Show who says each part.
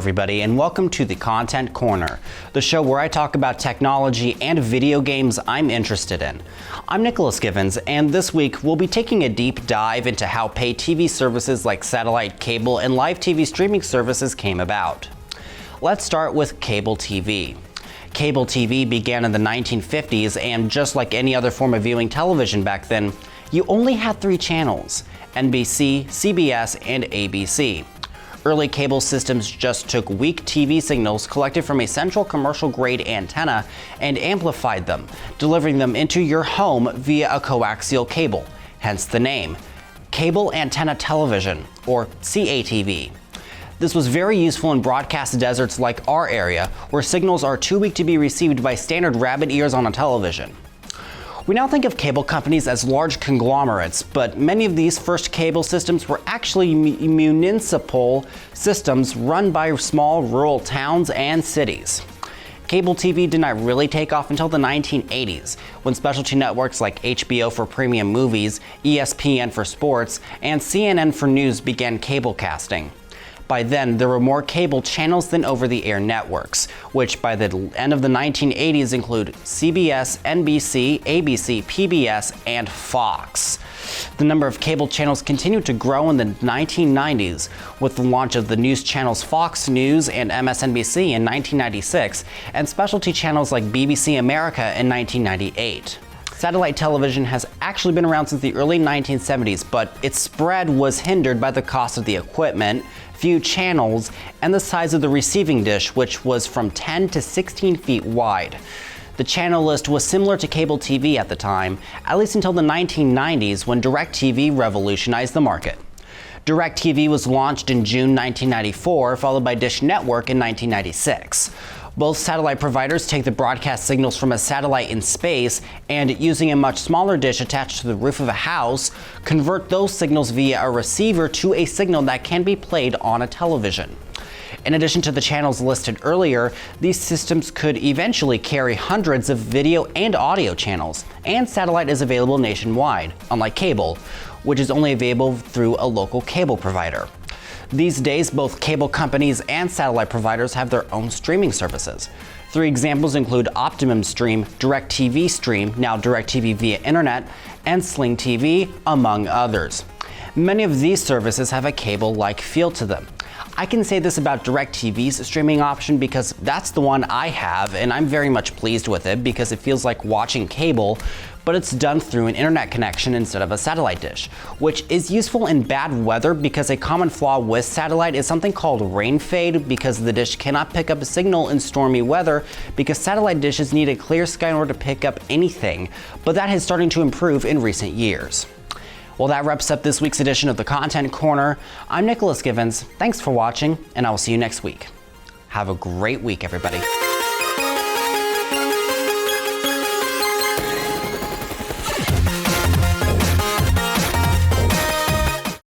Speaker 1: everybody, and welcome to the Content Corner, the show where I talk about technology and video games I'm interested in. I'm Nicholas Givens, and this week we'll be taking a deep dive into how pay TV services like satellite, cable, and live TV streaming services came about. Let's start with cable TV. Cable TV began in the 1950s, and just like any other form of viewing television back then, you only had 3 channels: NBC, CBS, and ABC. Early cable systems just took weak TV signals collected from a central commercial-grade antenna and amplified them, delivering them into your home via a coaxial cable, hence the name, Cable Antenna Television, or CATV. This was very useful in broadcast deserts like our area, where signals are too weak to be received by standard rabbit ears on a television. We now think of cable companies as large conglomerates, but many of these first cable systems were actually municipal systems run by small rural towns and cities. Cable TV did not really take off until the 1980s, when specialty networks like HBO for premium movies, ESPN for sports, and CNN for news began cablecasting. By then, there were more cable channels than over-the-air networks, which by the end of the 1980s include CBS, NBC, ABC, PBS, and Fox. The number of cable channels continued to grow in the 1990s, with the launch of the news channels Fox News and MSNBC in 1996, and specialty channels like BBC America in 1998. Satellite television has actually been around since the early 1970s, but its spread was hindered by the cost of the equipment, few channels, and the size of the receiving dish, which was from 10 to 16 feet wide. The channel list was similar to cable TV at the time, at least until the 1990s when DirecTV revolutionized the market. DirecTV was launched in June 1994, followed by Dish Network in 1996. Both satellite providers take the broadcast signals from a satellite in space and, using a much smaller dish attached to the roof of a house, convert those signals via a receiver to a signal that can be played on a television. In addition to the channels listed earlier, these systems could eventually carry hundreds of video and audio channels, and satellite is available nationwide, unlike cable, which is only available through a local cable provider. These days, both cable companies and satellite providers have their own streaming services. 3 examples include Optimum Stream, DirecTV Stream, now DirecTV via Internet, and Sling TV, among others. Many of these services have a cable-like feel to them. I can say this about DirecTV's streaming option because that's the one I have, and I'm very much pleased with it because it feels like watching cable, but it's done through an internet connection instead of a satellite dish, which is useful in bad weather because a common flaw with satellite is something called rain fade, because the dish cannot pick up a signal in stormy weather because satellite dishes need a clear sky in order to pick up anything, but that is starting to improve in recent years. Well, that wraps up this week's edition of the Content Corner. I'm Nicholas Givens. Thanks for watching, and I will see you next week. Have a great week, everybody.